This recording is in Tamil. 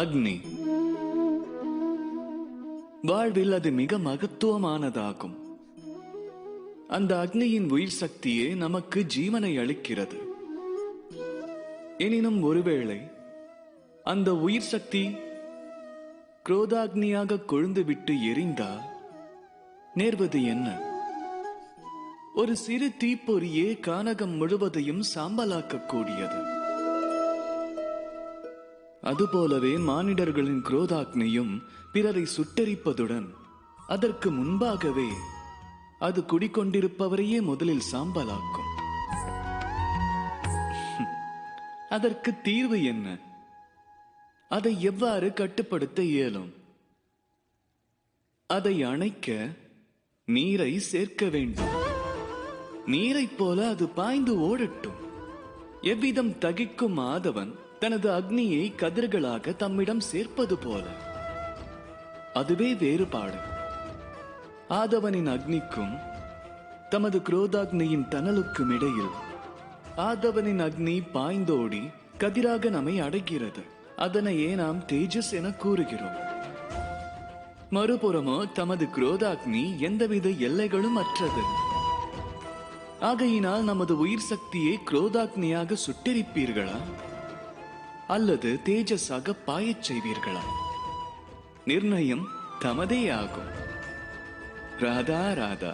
அக்னி. வாழ்வில் அது மிக மகத்துவமானதாகும். அந்த அக்னியின் உயிர் சக்தியே நமக்கு ஜீவனை அளிக்கிறது. எனினும் ஒருவேளை அந்த உயிர் சக்தி குரோதாக்னியாக கொழுந்து விட்டு எரிந்தால் நேர்வது என்ன? ஒரு சிறு தீப்பொறியே கானகம் முழுவதையும் சாம்பலாக்கக்கூடியது. அதுபோலவே மானிடர்களின் குரோதாக்னியும் பிறரை சுட்டெரிப்பதுடன் அதற்கு முன்பாகவே அது குடிக்கொண்டிருப்பவரையே முதலில் சாம்பலாக்கும். அதற்கு தீர்வு என்ன? அதை எவ்வாறு கட்டுப்படுத்த இயலும்? அதை அணைக்க நீரை சேர்க்க வேண்டும். நீரைப் போல அது பாய்ந்து ஓடட்டும். எவ்விதம் தகிக்கும் ஆதவன் தனது அக்னியை கதிர்களாக தம்மிடம் சேர்ப்பது போல. அதுவே வேறுபாடு. ஆதவனின் அக்னிக்கும் தமது குரோதாக்னியின் தணலுக்கும் இடையில் ஆதவனின் அக்னி பாய்ந்தோடி கதிராக நம்மை அடைகிறது. அதனையே நாம் தேஜஸ் என கூறுகிறோம். மறுபுறமோ தமது குரோதாக்னி எந்தவித எல்லைகளும் அற்றது. ஆகையினால் நமது உயிர் சக்தியை குரோதாக்னியாக சுட்டெரிப்பீர்களா அல்லது தேஜஸாக பாயச் செய்வீர்களா? நிர்ணயம் தமதே ஆகும். ராதா ராதா.